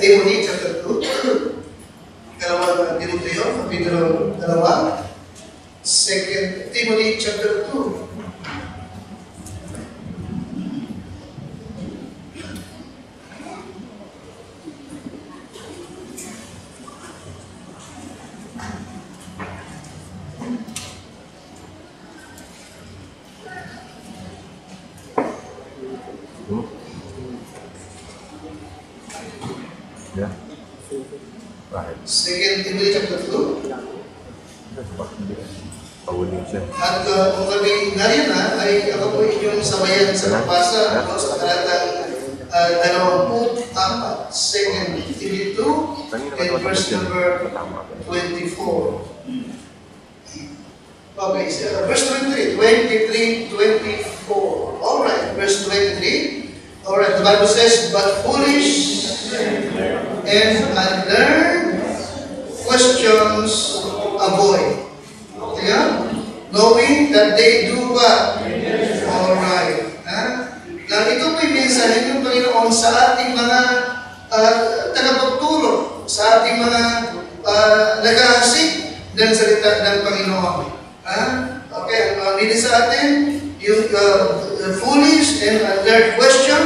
Timothy chapter 2. Kalawang Timoteo, Kapitulo 2. 2 Timothy chapter 2. Yeah. Right. 2 Timothy chapter 2. Pawulin siya. At kung kami nariyan ay ako po inyong sabayan sa pagbasa sa talatang 24, 2 Timothy 2, and verse number 24. Okay, verse 23, 24. Alright, verse 23. Alright, the Bible says, but foolish and unlearned questions avoid. Yeah? Knowing that they do what? Alright. Now, ito po'y mensahe ng Panginoon sa ating mga tagapagturo, sa ating mga nag-aasik ng salita ng Panginoon. Okay, ang nilin sa atin, yung foolish and unlearned question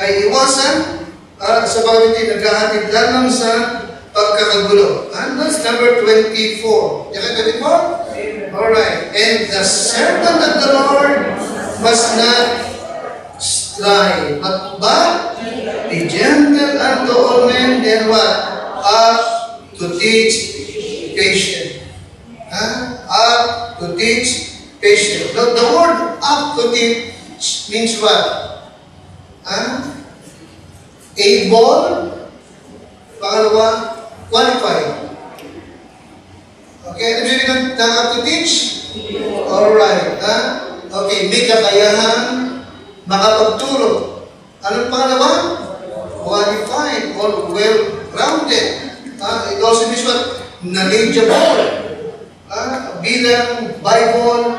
ay iwasan sa pagdating naghahatid lamang sa pagkakagulo. And that's number 24. Yaka 24? Alright. And the servant of the Lord must not strive, but be gentle unto all men, and what? To teach patience. To teach patience. The word to teach means what? Able. Pangalawa, qualified. Okay, ano sabi ng to teach? Alright. Okay, may kakayahan, makapagturo. Anong pangalawa? Qualified or well-rounded. It also means what? Knowledgeable. Bilang Bible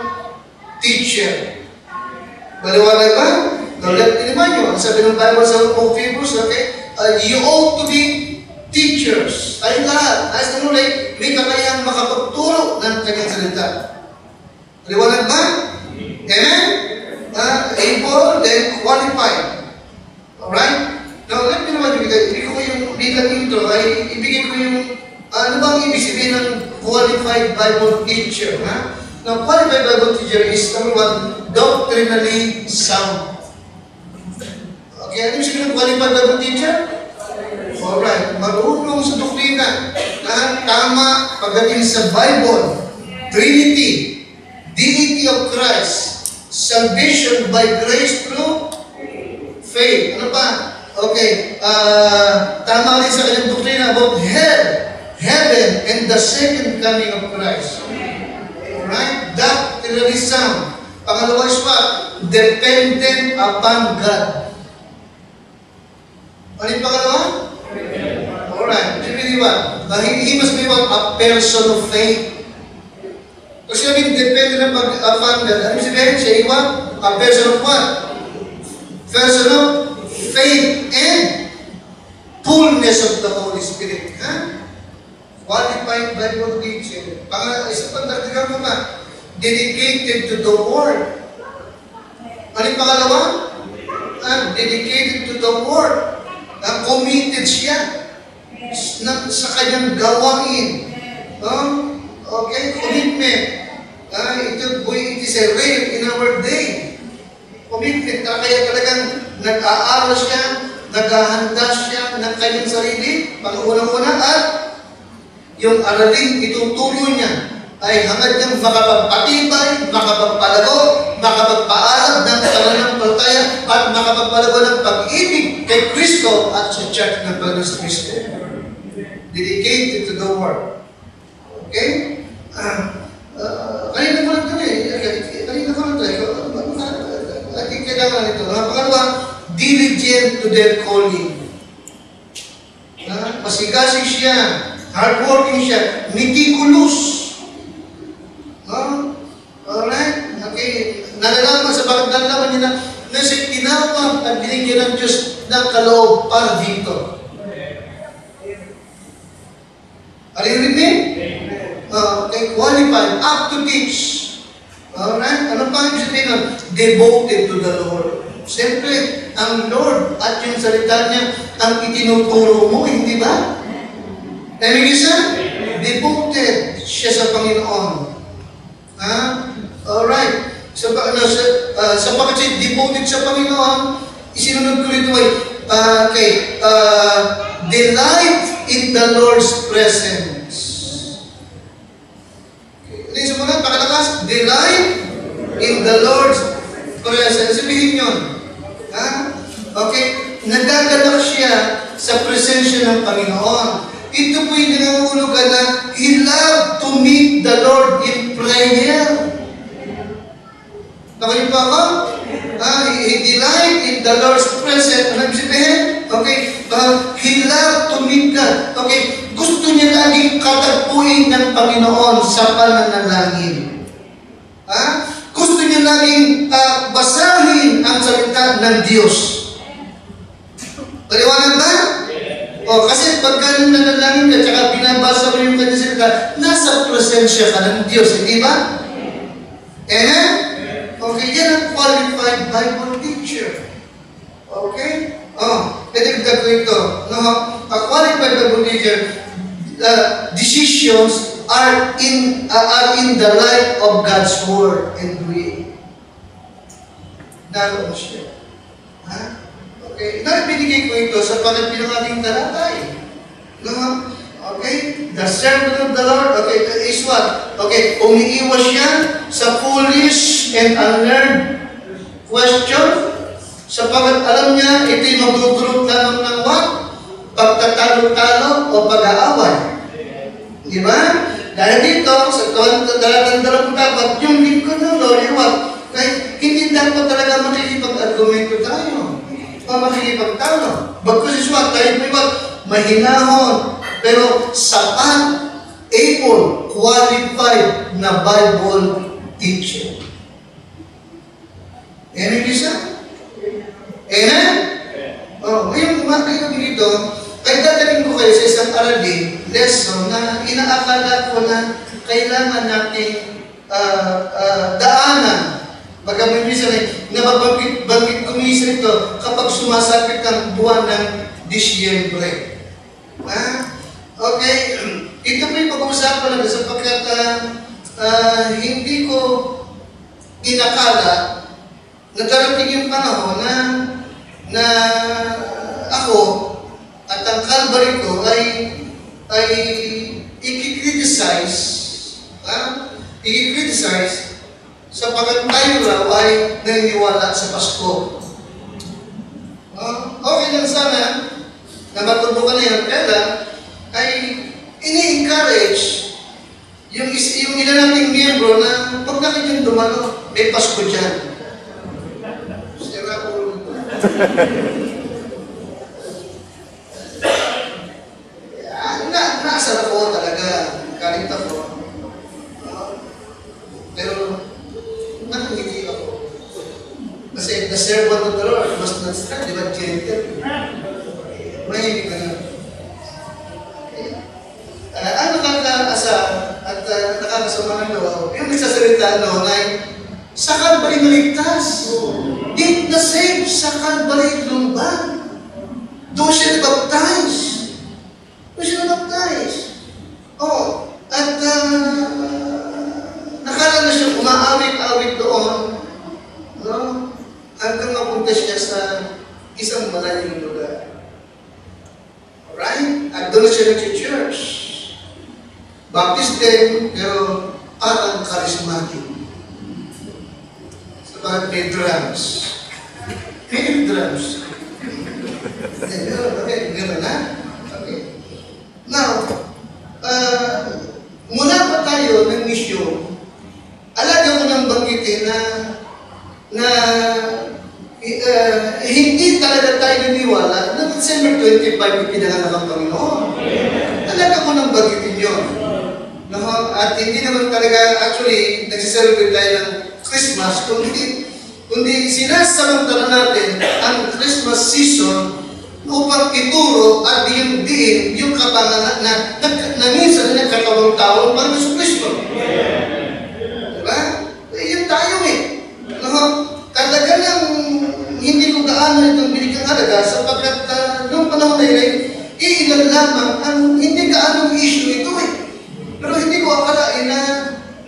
teacher. Maliwanag ba? Now, let me remind you, sabi ng Bible sa book of Hebrews, okay? You ought to be teachers. Tayong lahat. Nais na nulit, may kakayang makapagturo ng kanyang salita. Maliwanag ba? Amen? Able, then qualified. Alright? Now, let me remind you, ibig ko yung bilang intro, ay ibigay ko yung ano bang ibig sabihin ng qualified Bible teacher? Now, qualified Bible teacher is, number one, doctrinally sound. Okay, ano yung sabihin ng qualified Bible teacher? Alright, marunong sa doktrina na tama pagdating sa Bible, Trinity, deity of Christ, salvation by grace through faith. Ano pa? Okay, tama rin sa kanyang doktrina about hell, heaven, and the second coming of Christ. Alright? Doctrinally sound. Pangalawa is what? Dependent upon God. Ano yung pangalawa? Alright. Sabi what? He must be what? A person of faith. Kasi sabi, dependent upon God. Ano sabihin? Siya what? A person of what? Person of faith and fullness of the Holy Spirit. Qualified Bible teacher. Isa pang dagdagan mo ba? Dedicated to the Word. Ano yung pangalawa? Dedicated to the Word. Committed siya sa kanyang gawain. Okay? Commitment. It is a rare in our day. Commitment. Kaya talagang nag-aaral siya, naghahanda siya ng kanyang sarili, pang-unang-una, at yung aralin ituturo niya ay hangad niyang makapagpatibay, makapagpalago, makapagpaalam ng pananampalataya, at makapagpalago ng pag-ibig kay Kristo at sa church ng Panginoon sa Kristo. Dedicated to the Word. Okay? Kanina ko lang ito I think kailangan ito. Pangalawa, diligent to their calling. Masigasig siya, hardworking siya, meticulous. Alright? Okay. Nalalaman sa bakit nalalaman niya na siya tinawag at binigyan ng Diyos ng kaloob para dito. Are you with me? Okay, qualified, up to teach. Alright? Ano pa ang sabihin nun? Devoted to the Lord. Siyempre, ang Lord at yung salita niya, ang itinuturo mo, hindi ba? Ibig isa? Devoted siya sa Panginoon. Ha? Alright. Sapagkat siya devoted sa Panginoon, isinunod ko rito ay, delight in the Lord's presence. Okay. Ano yung sumunod? Pakalakas? Delight in the Lord's presence. Sabihin yun. Ha? Okay? Nagagalak siya sa presensya ng Panginoon. Ito po yung nangungulugan na he loved to meet the Lord in prayer. Nakalip pa ako? He delight in the Lord's presence. Ano sabihin? Okay. He loved to meet God. Okay. Gusto niya laging katagpuin ng Panginoon sa pananalangin. Gusto niya laging basahin ang salita ng Diyos. Paliwanag ba? Kasi pagka nung nanalangin ka, tsaka binabasa mo yung kanyang salita, nasa presensya ka ng Diyos, hindi ba? Amen? Okay, yan ang qualified Bible teacher. Okay? Pinagdag ko ito. A qualified Bible teacher, decisions are in the light of God's Word and will. Naroon siya. Okay, binigay ko ito sa panagpil ng ating talatay. Okay? The servant of the Lord, okay, is what? Okay, umiiwas siya sa foolish and unlearned question. Sapagat alam niya, ito'y magdudulot lamang ng what? Pagtatalo-talo o pag-aaway. Di ba? Dahil dito, sa talatang 24, yung lingkod ng Lord, kaya hindi dapat talaga makikipag-argumento tayo. Makikipagtalo. Bagkus is what? Tayo po mahinahon, pero sapat, able, qualified na Bible teacher. Amen, Lisa? Amen? Ngayon, kumakita ko dito, ay dadaling ko kayo sa isang aralin, lesson na inaakala ko na kailangan nating daanan. Bagaman minsan ay nababanggit ko minsan ito kapag sumasapit ang buwan ng Disyembre. Okay, ito po yung pag-uusapan natin sapagkat hindi ko inakala na darating yung panahon na ako at ang Calvary ko ay i-criticize sapagkat tayo raw ay naniniwala sa Pasko. Okay lang sana na matutukan na yun, kaya ay ini-encourage yung ilan nating miyembro na pag nakikita dumalo, may Pasko dyan. Sira ulo. Naasar ako talaga, kalit ako. Pero nakangiti ako. Kasi the servant of the Lord must not strive, di ba? Gentle. Mahilig ka na. Ang nakakaasa at nakakasama ng loob, yung nagsasalita noon ay sa Calvary maligtas. Did the same sa Calvary lumban. Doon siya nabaptize. At nakala na siya umaawit-awit doon, hanggang mapunta siya sa isang malaking lugar. Alright? At doon siya nag-church. Baptist din, pero parang charismatic. Sabagat may drums. May drums. Okay, gano'n na? Okay. Now, mula pa tayo ng misyon, alaga ko nang banggitin na hindi talaga tayo naniwala na December 25 ipinanganak ang Panginoon. Alaga ko nang banggitin yun. At hindi naman talaga, actually, nagsiselebrate tayo ng Christmas, kundi sinasamantala natin ang Christmas season upang ituro at sabihin yung kapanganak na minsan na nagkatawang tao ang Panginoon Jesucristo. Diba? Yan tayo eh. Talaga lang hindi ko gaano itong binigyang halaga sapagkat noong panahon na yun, iilan lamang ang hindi gaano issue ito eh. Pero hindi ko akalain na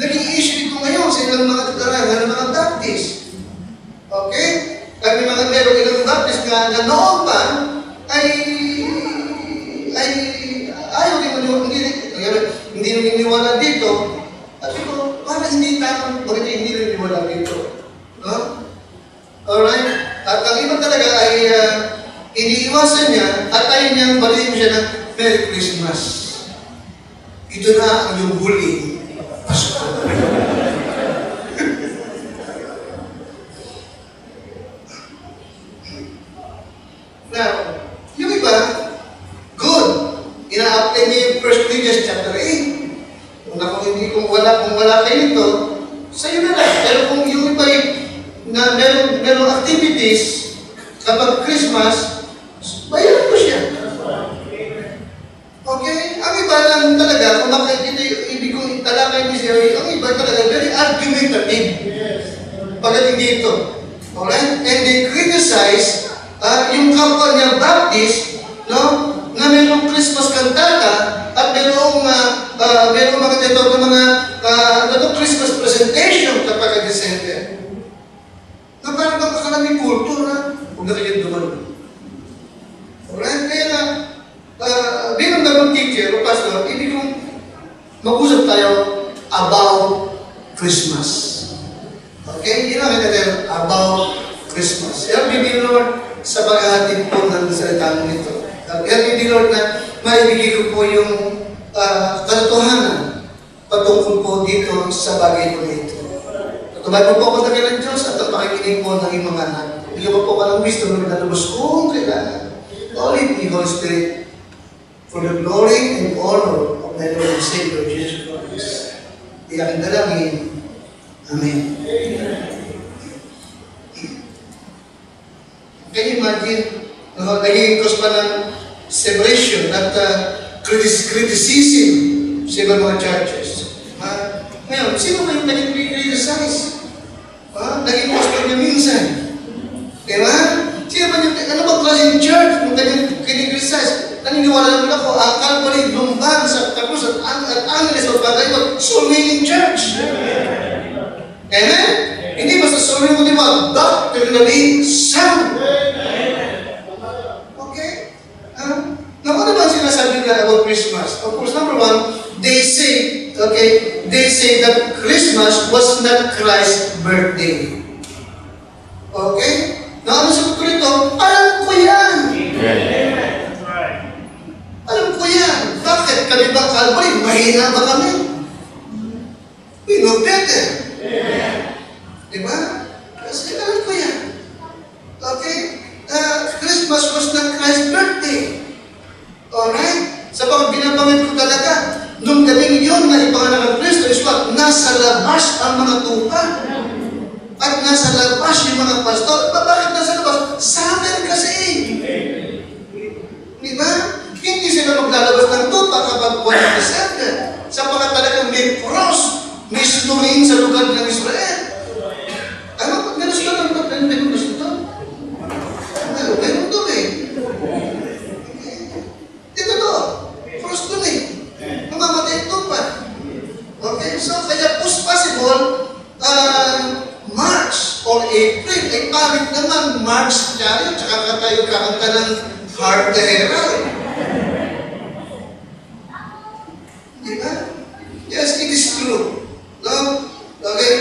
naging issue ito ngayon sa ilang mga kadarangan ng mga Baptist. Okay? Kami mga meron ilang Baptist na noon pa ay ayaw hindi naniniwala dito. At ito, parang hindi tamang, bakit hindi naniniwala dito? No? Alright? At ang iba talaga ay iniiwasan niya at ayaw niyang balihin siya ng Merry Christmas. Ito na ang yung huli. Pasko. Now, yung iba, good. Ina-apply niya yung 1 Corinthians chapter 8. Kung wala kayo nito, sa'yo na lang. Pero kung yung iba na merong activities kapag Christmas, bayaran mo siya. Okay? Ang iba lang talaga, kung makikita yung ibig kong talakay ni Siri, ang iba talaga very argumentative. Pagdating dito. Alright? And they criticize yung kapwa niya Baptist, no? Na mayroong Christmas kantata at mayroong mga tinatawag na mga Christmas presentation kapag December. Na parang kakalaming kulto na huwag na kayo duman. Alright? Kaya na, bilang bagong teacher o pastor, ibig kong mag-usap tayo about Christmas. Okay? Yun ang natin about Christmas. Yan, bibig Lord, sa paghahatid po ng salitang ito. Yan, bibig Lord, na maibigay ko po yung katotohanan patungkol po dito sa bagay po nito. Tumay po ako ng Diyos at ang pakikinig po ng iyong mga anak. Bigyan po ka ng wisdom na pinalabas kung kailangan. Only the Holy Spirit for the glory and honor of the Lord and Savior Jesus Christ. Iyakin dalangin. Amen. Can you imagine? Naging cause pa ng separation at criticism sa ibang mga churches. Ngayon, sino ba yung naging criticize? Naging pastor niya minsan. Diba? Sino ba yung, ano ba klaseng church kung naging criticize? Naniniwala naman ako, ang Calvary lumbang sa Cruz at Angeles o Bagay, soul-winning church. Amen? Hindi basta soul-winning mo, di ba? Doctrinally sound. Okay? Now, ano ba sinasabi nila about Christmas? Of course, number one, they say that Christmas was not Christ's birthday. Okay? Now, ano sabi ko rito? Alam ko yan! Alam ko yan! Bakit? Kami ba Calvary? Mahina ba kami? We know better. Diba? Kasi alam ko yan. Okay? Christmas was not Christ's birthday. Alright? Sa pag binabanggit ko talaga, nung gabing yun na ipanganak ng Kristo is what? Nasa labas ang mga tupa. At nasa labas yung mga pastor. Bakit nasa labas? Summer kasi. Diba? Hindi sila maglalabas ng tupa kapag buwan ng December. Sapagkat talagang may cross, may snurin sa lugar ng Israel. Ano? Meron sila ng lugar ng Israel? Meron doon eh. Dito to. Cross doon eh. Mamamatay ito pa. Okay? So, kaya push possible, March or April, ay pangit naman March dyan, tsaka tayo kakanta ng Heart the Herald. Diba? Yes, it is true. No? Okay?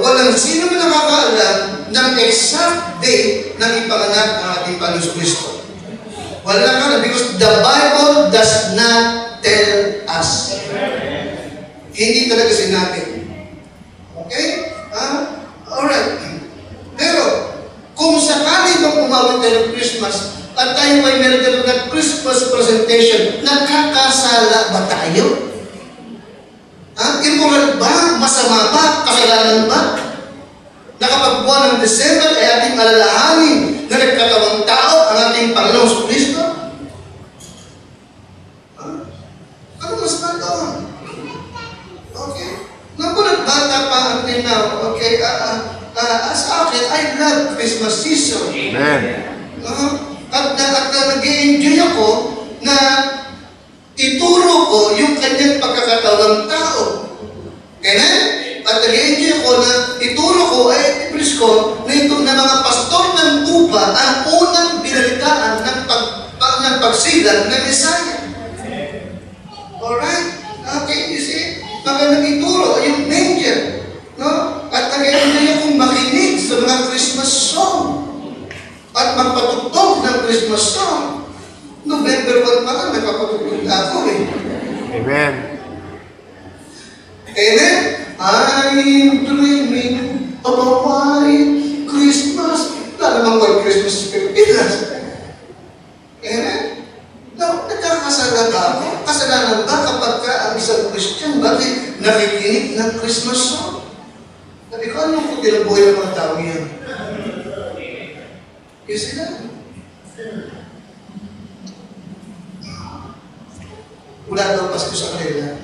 Walang sino man nakakaalam ng exact day ng ipanganak ng ating Panginoon Kristo. Wala ka na, because the Bible does not tell us. Hindi talaga sinabi. Okay? Alright. Pero, kung sakali bang umawit tayo ng Christmas at tayo ay meron tayo ng Christmas presentation, nakakasala ba tayo? Immoral ba? Masama ba? Kasalanan ba? Na kapag buwan ng December ay ating alalahanin na nagkatawang tao ang ating Panginoong Kristo? Bakit? I love Christmas season. Amen. At nag-i-enjoy ako na ituro ko yung kanyang pagkakataon ng tao. Amen? At nag-i-enjoy ako na ituro ko, ay i-preach ko, na ito na mga pastor ng tupa ang unang binalitaan ng pagsilang ng Messiah. Alright? Okay, you see? Magandang ituro, yung manger. No? At nag-i-enjoy akong makinig sa mga Christmas song. At magpatugtog ng Christmas song. November 1 pa lang, nagpapatugtog na ako eh. Amen. Amen? I'm dreaming of a white Christmas. Wala namang white Christmas sa Pilipinas. Amen? Now, nagkakasala ba ako? Kasalanan ba kapag ka ang isang Christian, bakit nakikinig ng Christmas song? Sabi ko, anong puti ng buhay ng mga tao yan? Kasi na. Wala daw Pasko sa kanila.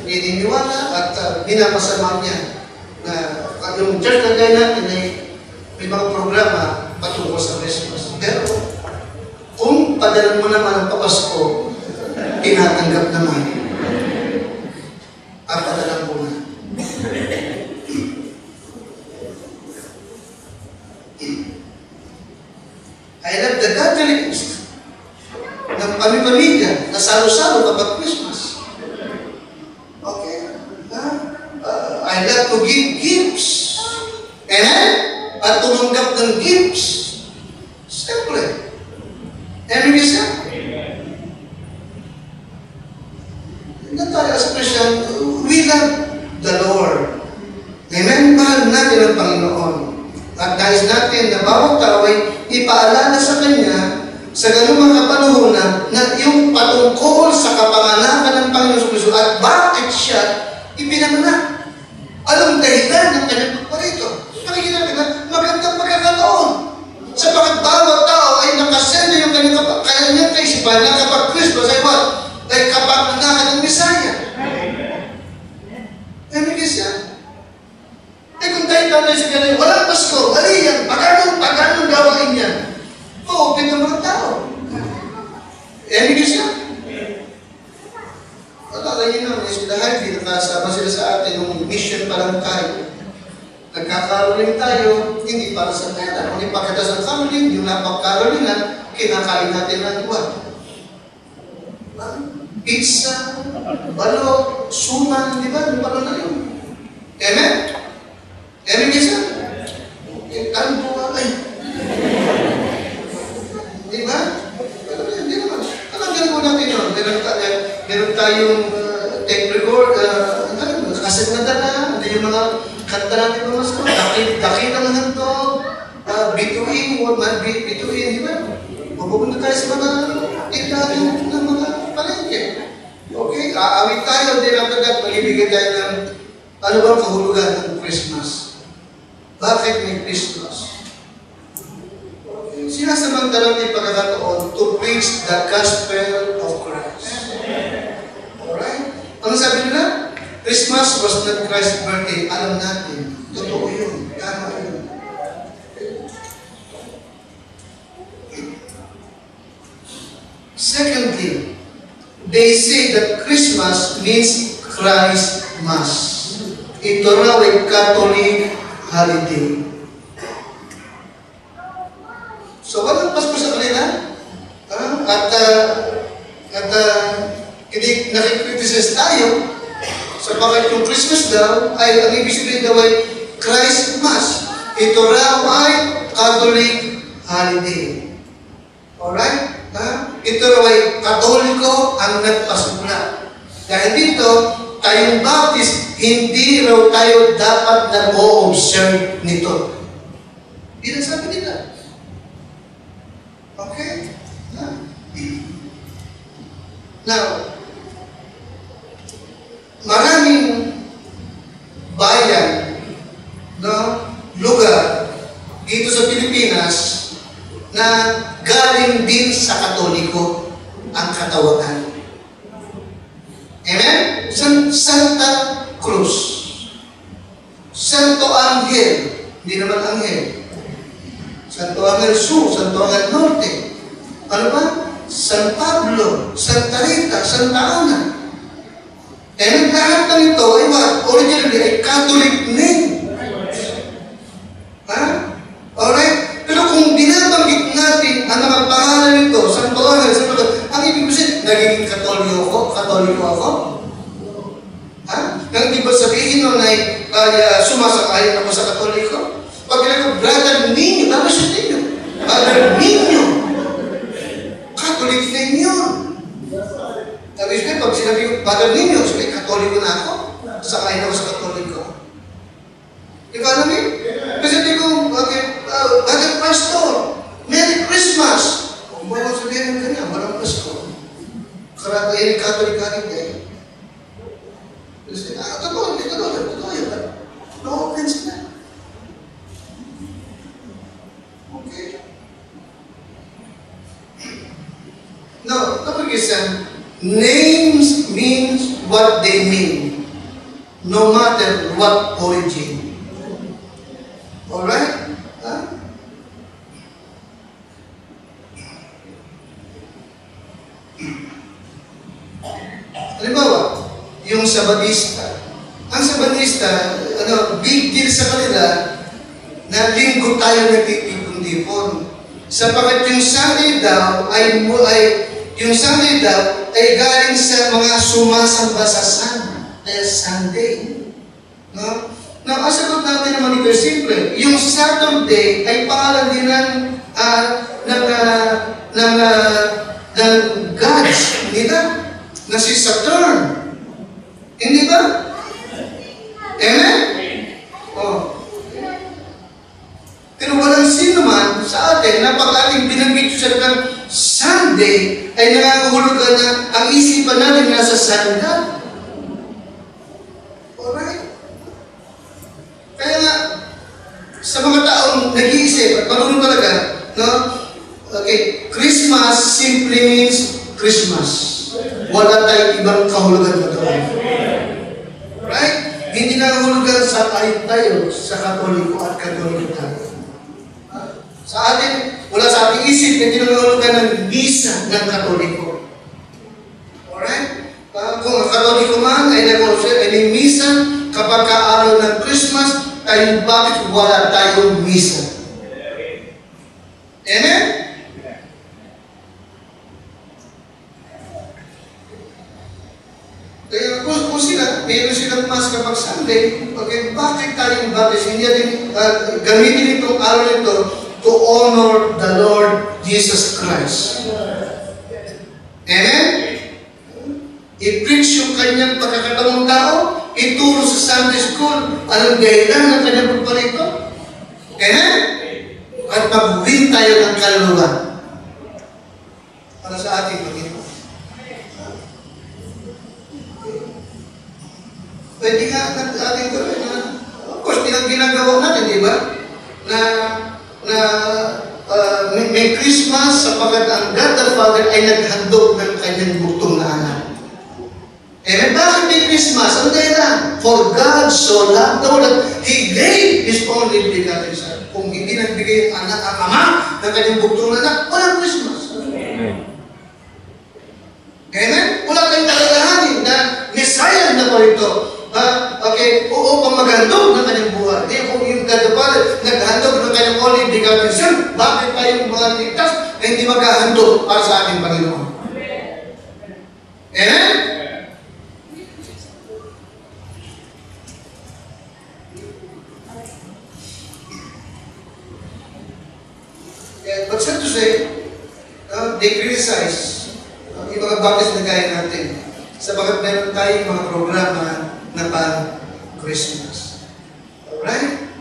Ininiwala at pinapasama niya na yung church na gaya natin ay may mga programa patungkol sa Christmas. Pero kung padalan mo naman ang papasko, tinatanggap naman. At padalan mo na. I love the gatherings ng pamilya na salo-salo kapag Christmas. Okay? I love to give gifts. Amen? At tumanggap ng gifts. Siyempre. Amen ka siya? Hindi tayo as Christian, we love the Lord. Amen? Mahal natin ang Panginoon. At nais natin na bawat tao ay ipaalala sa Kanya sa ganung mga panahon na yung patungkol sa kapanganakan ng Panginoon Kristo at bakit siya ipinanganak. Alam dahilan ng kanyang pagparito. Nakikita natin na magandang pagkakataon. Sapagkat bawat tao ay nakasenda yung kanyang kaisipan na kapag Kristo ay what? Ay kapanganakan ng Messiah. Amen ka siya? Eh kung tayo sa ganun, walang Pasko, mali yan, paganong gawain yan. Open ng mga tao. Amen ka siya? Alala niyo naman, yung lahat, nakasama sila sa atin nung mission pa lang tayo. Nagkakaroling tayo, hindi para sa pera. Kung ipakita sa caroling, yung napag-carolingan, kinakain natin ng iwan. Pizza, balot, suman, di ba? Yung balot na yun. Amen? Amen isa? Ano po ay? Di ba? Hindi naman. Talagang po natin yun. Meron tayong tape record, kaset na dala, yung mga kanta natin mga masko, dakil ang handog, bituin, di ba? Mapupunta tayo sa mga tindahan ng mga palengke. Okay? Aawit tayo, din after that, mag-ibigay tayo ng ano bang kahulugan ng Christmas. Bakit may Christmas? Sinasamantala ng pagkakataon to preach the gospel of Christ. Alright? Ano sabi nila? Christmas was not Christ's birthday. Alam natin. Totoo yun. Tama yun. Secondly, they say that Christmas means Christmas. Ito raw ay Catholic holiday. So, walang Pasko sa kanila. At hindi nakikriticize tayo sapagkat yung Christmas daw ay ang ibig sabihin daw ay Christmas. Ito raw ay Catholic holiday. Alright? Ito raw ay Katoliko ang nagpasimula. Dahil dito, tayong Baptist, hindi raw tayo dapat nag-o-observe nito. Hindi sabi nila. Okay? Now, maraming bayan, lugar dito sa Pilipinas na galing din sa Katoliko ang katawagan. Amen? Santa Cruz. Santo Angel, hindi naman Angel. Santo Angel Sur, Santo Angel Norte. Ano ba? San Pablo, Santa Rita, Santa Ana. And lahat ng ito ay what? Originally ay Catholic name. Ha? Alright? Pero kung binabanggit natin ang mga pangalan nito, Santo Angel, Santo Angel, ang ibig sabihin, nagiging Katoliko ako? Ha? Nang di ba sabihin nun ay sumasakayan ako sa Katoliko? Pag ko, Brother Niño, tapos yun ninyo. Brother Niño. Catholic name yun. Sabi ko, pag sinabi ko, Brother Niño, sabi, Katoliko na ako. Sakayan ako sa Katoliko. Di ba alam yun? Kasi sabi ko, Brother Pastor, Merry Christmas. Kung ba ako sabihin ng ganyan, walang Pasko. Karata yun, Catholic ka rin eh. Totoo yun. No offense na. Okay. No, kapag isang, names means what they mean, no matter what origin. Alright? Huh? Halimbawa, yung Sabadista. Ang Sabadista, big deal sa kanila na linggo tayo nagtitipon-tipon. Sapagat yung Sunday daw ay galing sa mga sumasamba sa Sunday. No? Now, ang sagot natin naman ito ay simple. Yung Saturday ay pangalan din ng gods, hindi ba? Na si Saturn. Hindi ba? Amen? Oh. Pero walang sino man sa atin na pag ating binanggit sa ng Sunday ay nangangahulugan na ang isipan natin nasa Sunday. Alright? Kaya nga, sa mga taong nag-iisip at marunong talaga, no? Okay, Christmas simply means Christmas. Wala tayong ibang kahulugan na doon. Right? Hindi nangahulugan sa tayo sa Katoliko at Katoliko tayo. Sa atin, wala sa ating isip, hindi nangahulugan ng misa ng Katoliko. Alright? Kung ang Katoliko man ay nag-observe, ay may misa kapag ka-araw ng Christmas, tayo bakit wala tayong misa? Amen? Kaya kung sila, mayroon silang mas kapag Sunday, okay, bakit tayong baptist? Hindi natin gamitin itong araw nito to honor the Lord Jesus Christ. Amen? I-preach yung kanyang pagkakataong tao, ituro sa Sunday School, anong dahilan ng kanyang pagparito? Amen? At mag-win tayo ng kaluluwa para sa ating Panginoon. Pwede nga ating gawin na, of course, ginagawa natin, di ba? May Christmas sapagat ang God the Father ay naghandog ng kanyang bugtong na anak. Bakit may Christmas? Ano dahilan? For God so loved the world that He gave His only begotten Son. Kung hindi nagbigay ang ama ng kanyang bugtong na anak, walang Christmas. Amen? Wala tayong kakalahanin na Messiah na po ito. Okay, upang maghandog ng kanyang buhay. Kung yung God the Father naghandog ng kanyang only begotten Son, bakit tayong mga ligtas na hindi maghahandog para sa ating Panginoon? Amen? But sad to say, they criticize yung mga baptist na gaya natin sapagat meron tayong mga programa na pang-Christmas. Alright?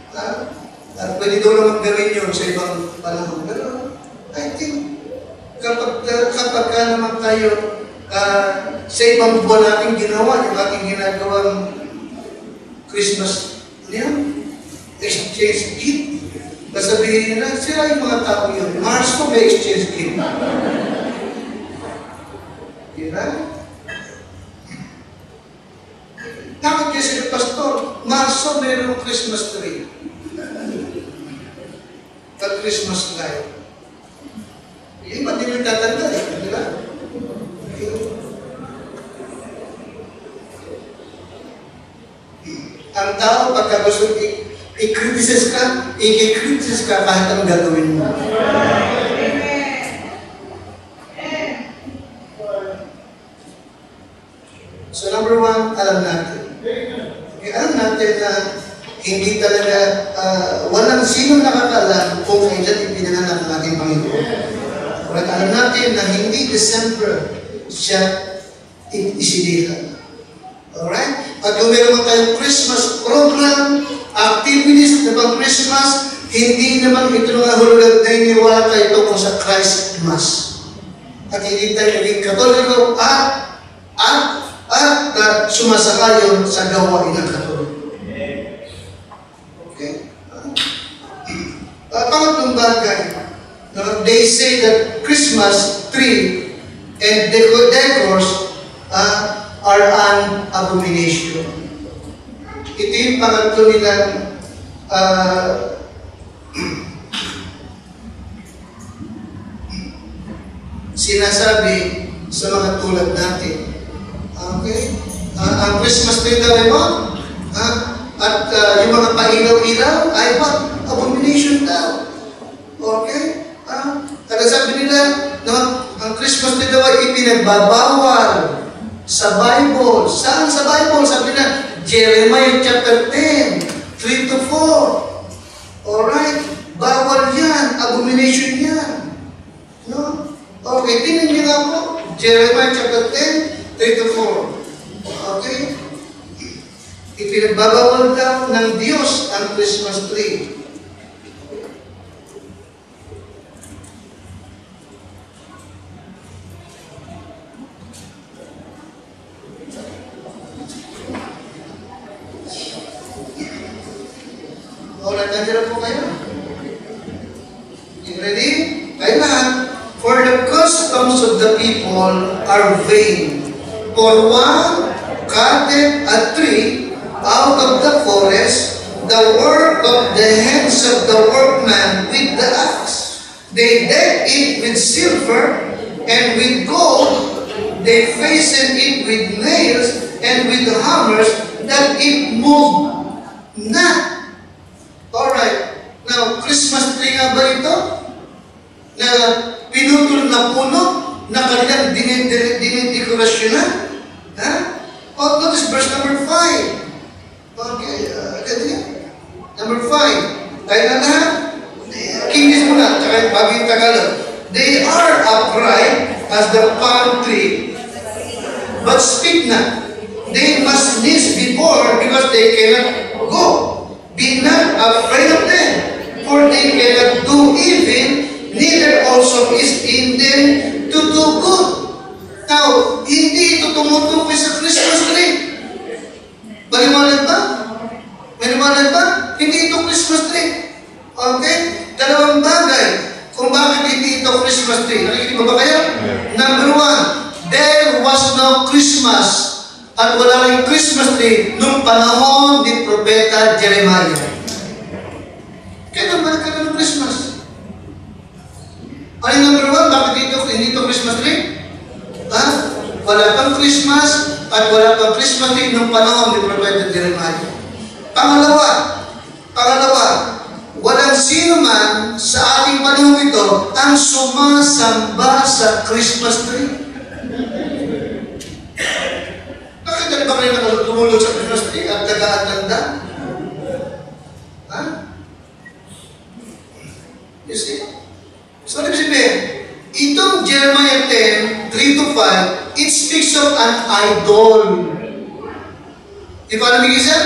At pwede daw naman gawin yun sa ibang panahon. Pero I think kapag naman tayo sa ibang buwan natin ginawa, yung ating ginagawang Christmas, exchange gift. Sabihin nila, sila yung mga tao yun. Mars ko may exchange gift. Diba? Bakit kasi pastor, Marso mayroong Christmas tree. At Christmas light. Yung iba din nagtatanda eh, di ba? Ang tao, pagka gusto i-criticize ka, i-criticize ka kahit ang gagawin mo. So number one, alam natin. Alam natin na hindi talaga, walang sino nakakalam kung kailan ipinanganak ng ating Panginoon. At alam natin na hindi December siya isinira. Alright? At kung meron tayong Christmas program, activities na pang Christmas, hindi naman ito nga hulugan na iniwala tayo tungkol sa Christ Mass. At hindi tayo naging Katoliko at sumasakayon sa gawain ng Katoliko. Okay? Pangatlong bagay, they say that Christmas tree and decors are an abomination. Ito yung pangatlo nilang sinasabi sa mga tulad natin. Okay? Ang Christmas tree daw ay what? At yung mga pailaw-ilaw ay what? Abomination daw. Okay? Kaya sabi nila, ang Christmas tree daw ay ipinagbabawal sa Bible. Saan sa Bible? Sabi nila, Jeremiah chapter 10, 3 to 4. Alright? Bawal yan. Abomination yan. No? Okay, tingnan niyo nga po. Jeremiah chapter 10, 3 to 4. Okay? Ipinagbabawal daw ng Diyos ang Christmas tree. Alright, nandiyan po kayo. You ready? Kailan? For the customs of the people are vain. For one cutteth a tree out of the forest, the work of the hands of the workman with the axe. They deck it with silver and with gold. They fasten it with nails and with hammers, that it move not. Alright. Now, Christmas tree nga ba ito? Na pinutol na puno na kanilang dinidekorasyonan? Ha? Oh, notice verse number 5. Okay, ganyan. Number 5. Kaya na, English muna, tsaka yung bagay Tagalog. They are upright as the palm tree, but speak not. They must needs be born because they cannot go. Be not afraid of them, for they cannot do evil, neither also is in them to do good. Now, hindi ito tumutukoy sa Christmas tree. Maliwanag ba? Maliwanag ba? Hindi ito Christmas tree. Okay? Dalawang bagay kung bakit hindi ito Christmas tree. Nakikinig ba kayo? Number 1, there was no Christmas at wala rin Christmas tree nung panahon ni Propeta Jeremiah. Kaya naman ka ng Christmas. Ano yung number 1? Bakit hindi ito Christmas tree? Ha? Wala pang Christmas at wala pang Christmas tree nung panahon ni Propeta Jeremiah. Pangalawa, walang sino man sa ating panahon ito ang sumasamba sa Christmas tree. Bakit ba kayo nakatulog sa Christmas tree at taga-atanda? Ha? You see? So, ibig sabihin, itong Jeremiah 10, 3 to 5, it speaks of an idol. Di ba alam yung isa?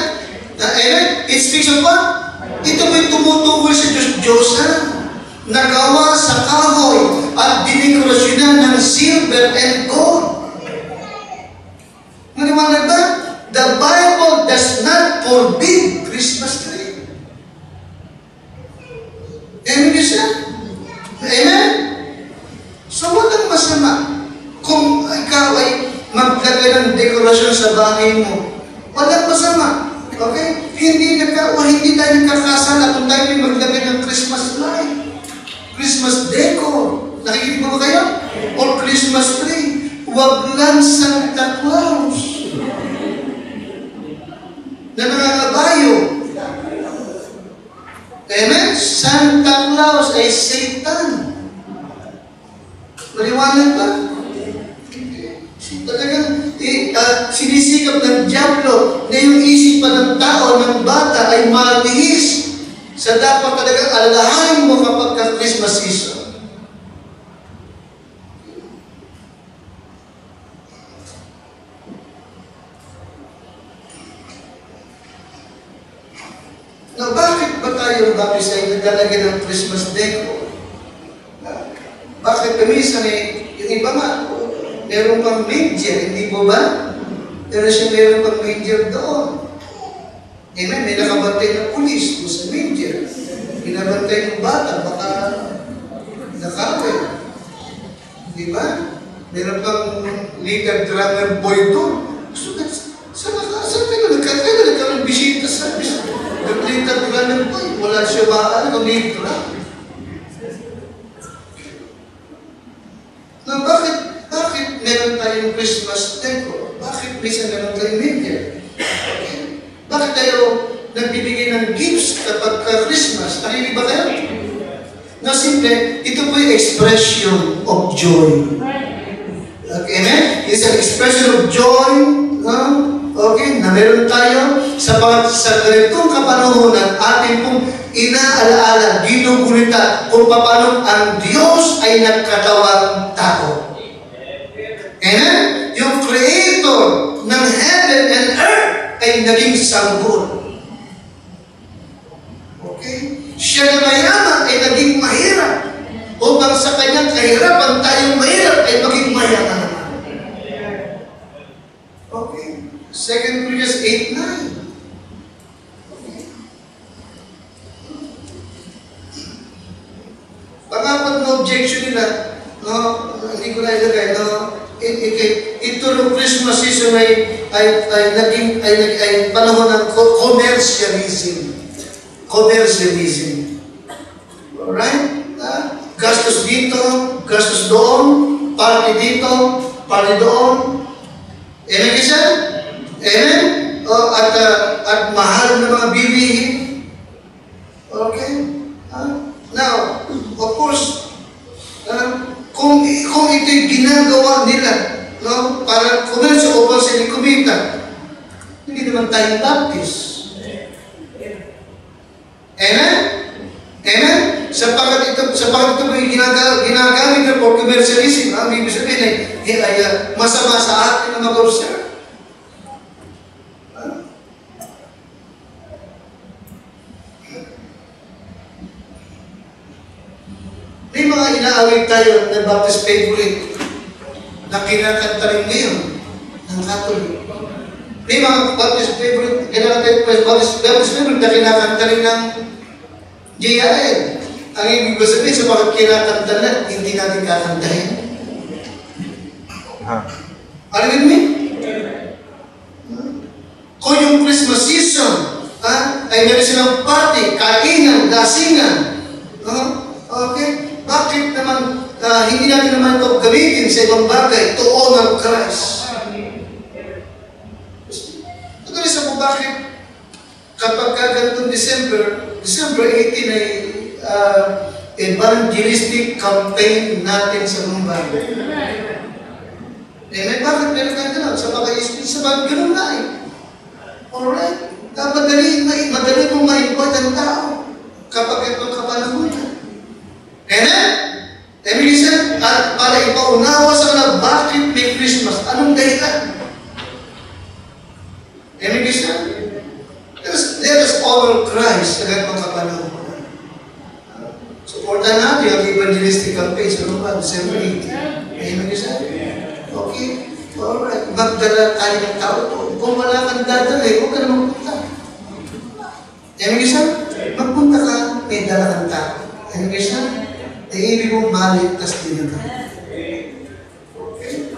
Amen? It speaks of what? Ito may tumutukoy sa Diyos-Diyosan, nagawa sa kahoy at dinikorasyonan ng silver and gold. Maniwala ba? The Bible does not forbid Christmas tree. Amen, sir? Amen? So, walang masama kung ikaw ay maglagay ng dekorasyon sa bahay mo Walang masama. Okay? Hindi tayo nagkakasala kung tayo may maglagay ng Christmas light, Christmas decor. Nakikinig mo ba kayo? Or Christmas tree. Huwag lang Santa Claus na nangangabayo. Amen? Santa Claus ay Satan. Maliwanag ba? Talagang sinisikap ng Diablo na yung isipan ng tao, ng bata ay malihis sa dapat talagang alalahanin mo kapag ka-Christmas season. Now, bakit ba tayo Baptist ay naglalagay ng Christmas decor? Bakit kamisan yung iba nga, meron pang manger, hindi po ba? Pero siya meron pang manger doon. Amen, may nakabantay ng pulis doon sa manger. Binabantay ng bata, baka nakawin. Di ba? Meron pang leader drummer boy doon. So, saan tayo nagkaroon bisita sa leader drummer boy? Wala siya ba? Ano, leader? Na bakit meron tayong Christmas decor? Bakit minsan meron tayong manger? Okay. Bakit tayo nagbibigay ng gifts kapag Christmas? Nakinig ba kayo? Na simple, ito po yung expression of joy. Okay, amen? It's an expression of joy. Okay, na meron tayo sa ganitong kapanahonan, ating pong inaalaala, ginugulita kung paano ang Diyos ay nagkatawang tao. Amen? Yung Creator ng heaven and earth ay naging sanggol. Okay? Siya na mayaman ay naging mahirap. Upang sa kanyang kahirapan, tayong mahirap ay maging mayaman. Okay? 2 Corinthians 8:9. Pangapat na objection nila, no, hindi ko na ilagay, no, ito ng Christmas season ay panahon ng commercialism. Commercialism. Alright? Gastos dito, gastos doon, party dito, party doon. Amen kasi? Amen? At mahal na mga bilihin. Okay? Now, of course, kung ito'y ginagawa nila, no, para commercial o para sa kumita, hindi naman tayong Baptist. Amen? Amen? Sapagat ito may ginagamit na for commercialism, ang ibig sabihin ay masama sa atin na mag-observe. May mga inaawit tayo na Baptist favorite na kinakanta rin ngayon ng Catholic. May mga Baptist favorite na kinakanta rin ng JIL. Ang ibig ko sabihin sa mga kinakanta na, hindi natin kakantahin. Alam mo? Kung yung Christmas season, ay meron silang party, kainan, lasingan. Okay? Bakit naman hindi natin naman ito gamitin sa ibang bagay to honor Christ? Ito rin sa kung bakit kapag ganitong December 18 ay evangelistic campaign natin sa mundo. Amen? Bakit meron tayo gano'n? Sa pag-iisip, sa mga gano'n na eh. Alright? Madali mong ma-invite ang tao kapag itong kapanahunan. Amen? Amen isa? At para ipaunawa sa kanila, bakit may Christmas? Anong dahilan? Amen isa? Let us honor Christ sa ganitong kapanahunan. Supportan natin ang evangelistic campaign sa Lupa, December 18. Amen isa? Okay? Alright. Magdala tayo ng tao to. Kung wala kang dadali, huwag ka na magpunta. Amen isa? Magpunta ka, may dala kang tao. Amen isa? Ay ibig mong maligtas din ito. Okay?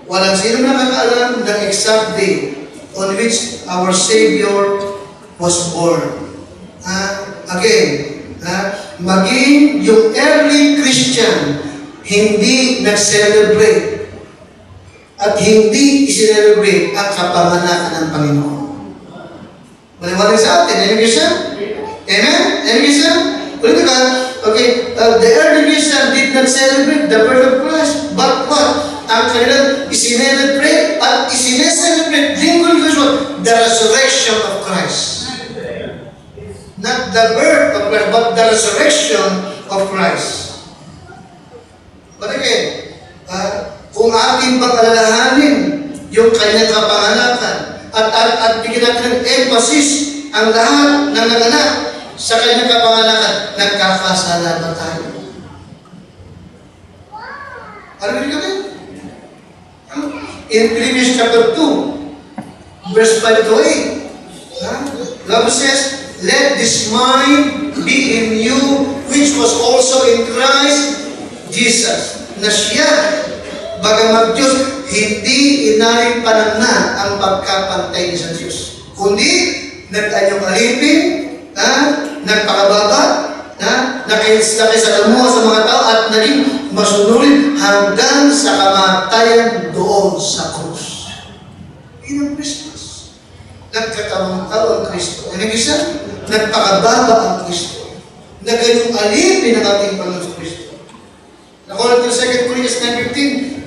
Walang sino nakakaalam ng exact day on which our Savior was born. Again, maging yung early Christian, hindi nag-celebrate at hindi i-celebrate ang kapanganakan ng Panginoon. Maliwanag sa atin. Amen, Christian? Amen? Amen, Christian? Okay, the early Christian did not celebrate the birth of Christ, but what? Ang kanilang isinelebrate at isineselebrate the resurrection of Christ. Not the birth of Christ, but the resurrection of Christ. But again, kung ating pag-alalahanin yung kanyang kapanganakan at bigyan natin ng emphasis ang lahat ng nanganak sa kanyang kapanganakan, nagkakasala ba tayo? Ano ba kami? In Philippians chapter 2, verse 5 to 8, Bible says, let this mind be in you, which was also in Christ Jesus. Na siya, bagamat Diyos, hindi inalipanagnan ang pagkapantay niya sa Diyos. Kundi, nag-anyong alipin, nagpakababat, nakisalamuha sa mga tao at naging masunurin hanggang sa kamatayan doon sa krus. Yun ang Christmas. Nagkatamang tao ang Kristo. Ano yung isa? Nagpakababa ang Kristo. Naganyong alipin ang ating Panginoon Kristo. According to 2 Corinthians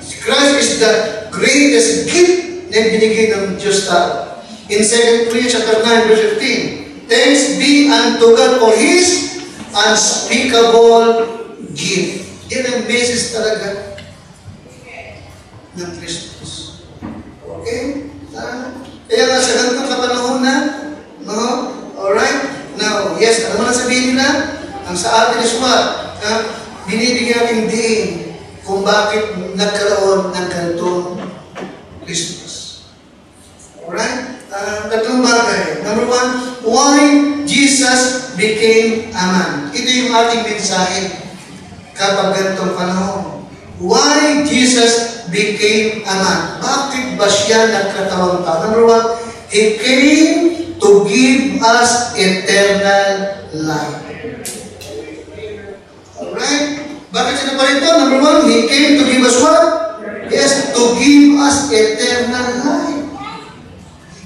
9:15, Christ is the greatest gift na binigay ng Diyos tao. In 2 Corinthians chapter 9, verse 15, thanks be unto God for His unspeakable gift. Yan ang message talaga ng Christmas. Okay? Kaya nga sa ganitong kapanahon na, no? Alright? Now, yes, ano man ang sabihin nila? Ang sa atin is what? Binibigyan natin din kung bakit nagkaroon ng ganitong Christmas. Alright? Tatlong bagay. Number one, why Jesus became a man. Ito yung ating mensahe kapag ganitong panahon. Why Jesus became a man. Bakit ba siya nagkatawang tao? Number one, He came to give us eternal life. Alright? Bakit siya naparito? Number one, He came to give us what? Yes, to give us eternal life.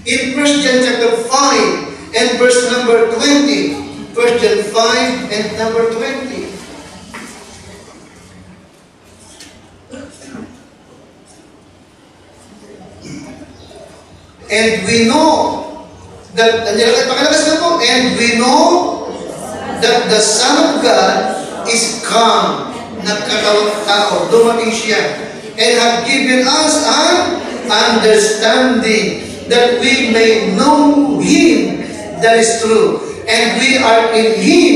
In 1 John chapter 5 and verse number 20. 1 John 5 and number 20. And we know that, and we know that the Son of God is come, nagkatawang tao, dumating siya, and have given us an understanding that we may know Him that is true. And we are in Him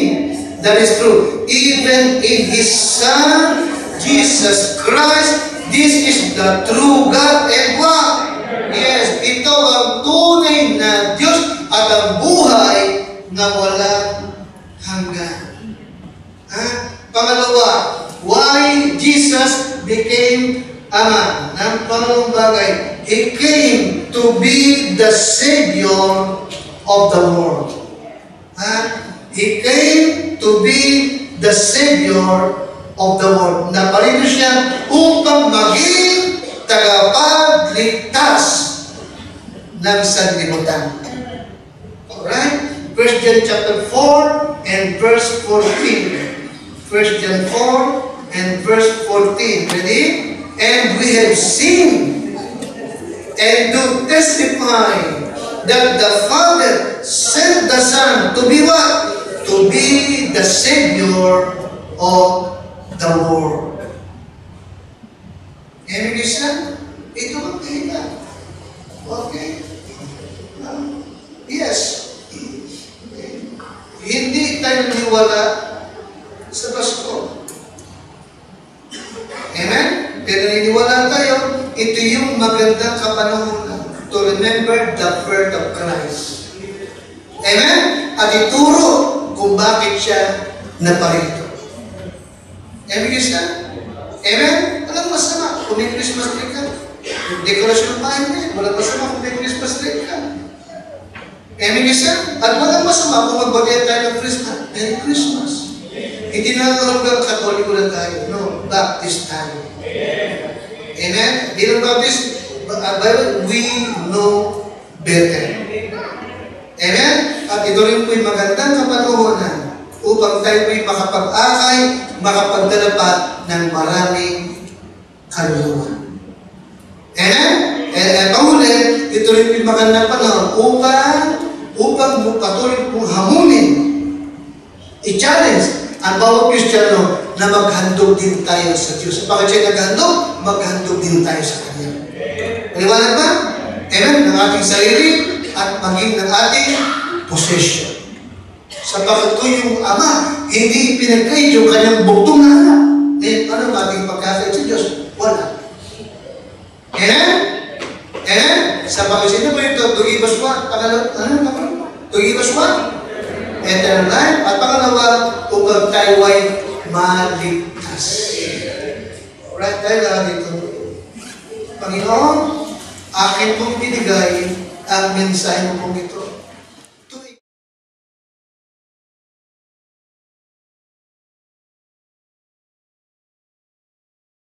that is true. Even in His Son, Jesus Christ, this is the true God and what? Yes, ito ang tunay na Diyos at ang buhay na walang hanggan. Pangalawa, why Jesus became a man. Ang pangalawang bagay, He came to be the Savior of the world. He came to be the Savior of the world. Naparito siya upang maging tagapagligtas ng sanlibutan. Alright? 1 John chapter 4 and verse 14. 1 John 4 and verse 14. Ready? And we have seen and do testify that the Father sent the Son to be what? To be the Savior of the world. Any reason? Ito ang tingin. Okay? Yes. Hindi tayo naniwala sa Pasko. Amen? Pero naniniwala tayo, ito yung magandang kapanahonan to remember the birth of Christ. Amen? At ituro kung bakit siya naparito. Amen, Krishna? Amen? Alam masama, kung may Christmas tree ka. dekorasyon ng bahay mo yan. Walang masama kung may Christmas tree ka. Amen isa? At walang masama kung magbagay tayo ng Christmas. Merry Christmas. Hindi na hanggang Katoliko na tayo. No, Baptist tayo. Amen? Bilang Baptist, we know better. Amen? At ito rin po'y magandang kapanahonan upang tayo po'y makapag-akay, makapagdala pa ng maraming kaluluwa. Amen? Paulit, ito rin po'y magandang panahon upang patuloy pong hamunin, i-challenge ang bawat Kristiyano na maghandog din tayo sa Diyos. Bakit siya naghandog? Maghandog din tayo sa Kanya. Paliwanag ba? Amen? Ng ating sarili at maging ng ating possession. Sapagkat ko yung Ama, hindi pinagkait yung kanyang buktong na anak. Ano maging pagkakait sa Diyos? Wala. Amen? Amen? Sapagkat sino po ito? To give us what? To give us what? Eternal life. At pangalawa, upang tayo ay maligtas. Alright, tayo lang dito. Panginoon, akin pong binigay ang mensahe mo pong ito.